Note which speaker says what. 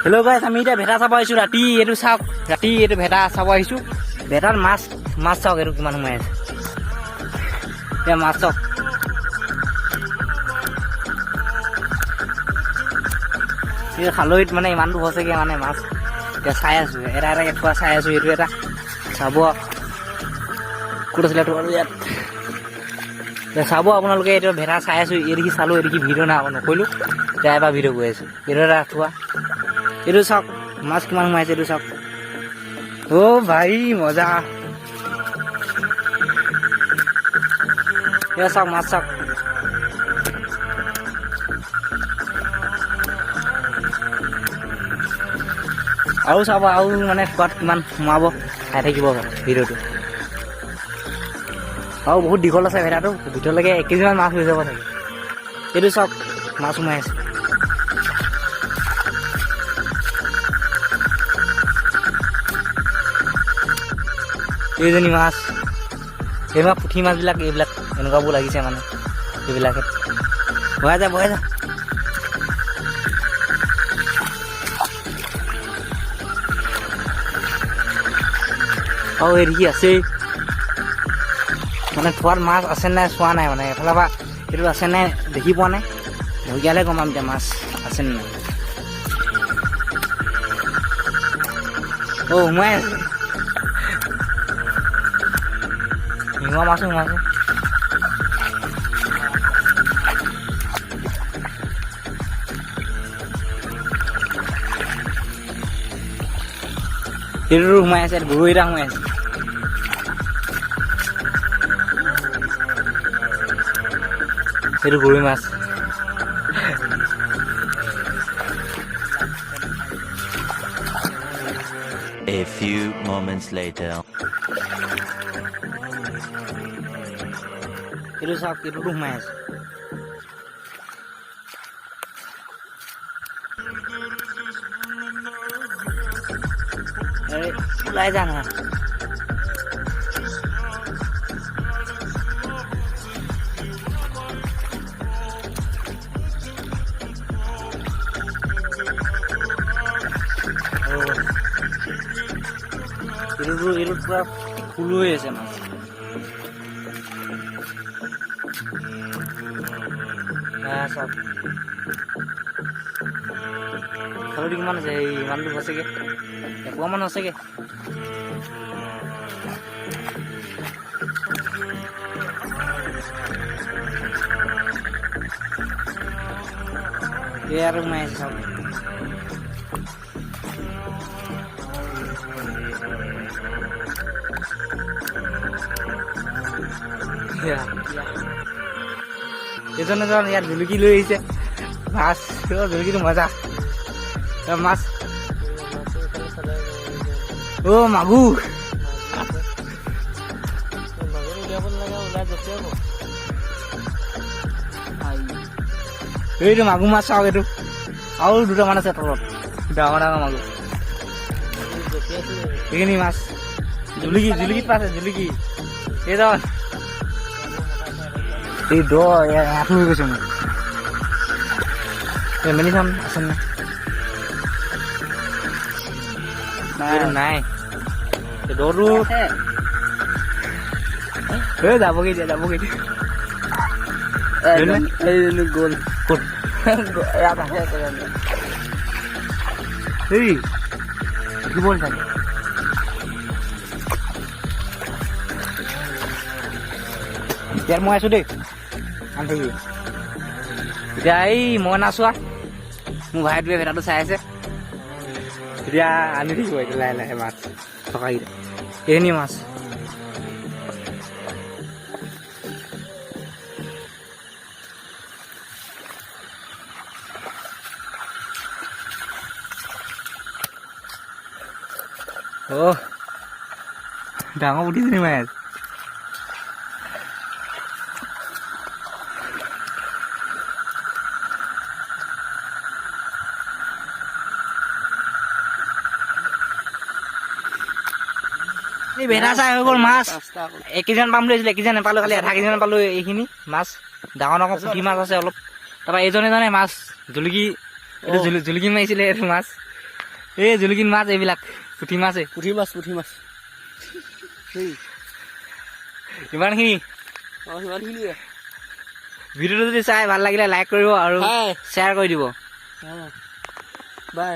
Speaker 1: Hello' গাইছ, আমি এতিয়া ভেটা চাব আহিছোঁ। ৰাতি এইটো চাওক, ৰাতি এইটো ভেটা চাব আহিছোঁ। ভেটাত মাছ চাওক, এইটো কিমান সোমাই আছে। এতিয়া মাছ চাওক, এই খালৈত মানে ইমানটো হৈছেগৈ মানে মাছ। এতিয়া চাই আছোঁ, এটা এটাকৈ থোৱা চাই আছোঁ। এইটো এটা চাব, ক'ত আছিলে তোৰ ইয়াত। এতিয়া চাব আপোনালোকে, এইটো ভেটা চাই আছোঁ। এইদিকে চালোঁ, এইদিকে ভিডিঅ' নাই নকৰিলোঁ। এতিয়া এবাৰ ভিডিঅ' গৈ আছোঁ। এইটো এটা থোৱা, এইটো চাওক মাছ কিমান সোমাইছে, এইটো চাওক। অ' ভাই মজা, এয়া চাওক মাছ চাওক। আৰু চাব, আৰু মানে খোৱাত কিমান সোমাব চাই থাকিব ভিডিঅ'টো। আৰু বহুত দীঘল আছে ভেটাটো, ভিতৰলৈকে 1 কেজিমান মাছ হৈ যাব চাগে। এইটো চাওক মাছ সোমাই আছে। এইজনী মাছ, এইবিলাক পুঠি মাছবিলাক, এইবিলাক এনেকুৱাবোৰ লাগিছে মানে এইবিলাকে। বহাই যা, বহাই যা। আৰু এদিকে আছেই মানে থোৱাত মাছ আছে নাই চোৱা নাই মানে, এফালৰ পৰা এইটো আছে নাই দেখি পোৱা নাই। ভৰিয়ালে গম পাম এতিয়া মাছ আছে নে নাই। অ' সোমাই আছে, শিঙৰা মাছো সোমাইছে। এইটো সোমাই আছে, গৰৈ এটা সোমাই আছে। সেইটো গৰৈ মাছ।
Speaker 2: A few moments later.
Speaker 1: এইটো চাওক, এইটোতো সোমাই আছে। ওলাই যা না, এইটো পুৰা ফুল হৈ আছে মাছ। চাওক খালুটি কিমান আছে, ইমানটো হৈছেগে, এপোৱামান হৈছেগে। এই আৰু সোমাই আছে চাওক। এজন ইয়াত জুলুকি লৈ আহিছে মাছ। জুলুকিটো মজা মাছ। অ' মাগুৰ, এইটো মাগুৰ মাছ চাওক। এইটো আৰু দুটামান আছে তলত, ডাঙৰ ডাঙৰ মাগুৰ। এইখিনি মাছ জুলুকিত পাইছে, জুলুকি এইজন এই আঁঠু হৈ গৈছে মোৰ। মেলি চাম আছে নাই, দৌৰটো যাবগৈ দিয়া, যাবগৈ দিয়া। গ'ল ক'ত? ইয়াত আহে এই কি বল থাকে। ইয়াত মই আছো দেই, আন থাকিবি। এতিয়া এই মই নাচোৱা, মোৰ ভাইটোৱে ভেটাটো চাই আছে। এতিয়া আনি থাকিব এতিয়া লাহে লাহে মাছ থকাকেইটা, এইখিনি মাছ। অ' ডাঙৰ পুঠিজনী মাছ। ভেটা চাই হৈ গ'ল মাছ। 1 কেজিমান পাম বুলি আহিছিলে, 1 কেজি নাপালো, খালি আধা কেজিমান পালো। এইখিনি মাছ ডাঙৰ ডাঙৰ পুঠি মাছ আছে অলপ। তাৰপৰা এজনে মাছ জুলুকি, এইটো জুলুকি মাৰিছিলে এইটো মাছ। এই জুলুকিন মাছ এইবিলাক পুঠি মাছ
Speaker 3: পুঠি মাছ
Speaker 1: ইমানখিনি
Speaker 3: সিমানখিনিয়ে
Speaker 1: ভিডিঅ'টো যদি চাই ভাল লাগিলে লাইক কৰিব আৰু শ্বেয়াৰ কৰি দিব
Speaker 3: বাই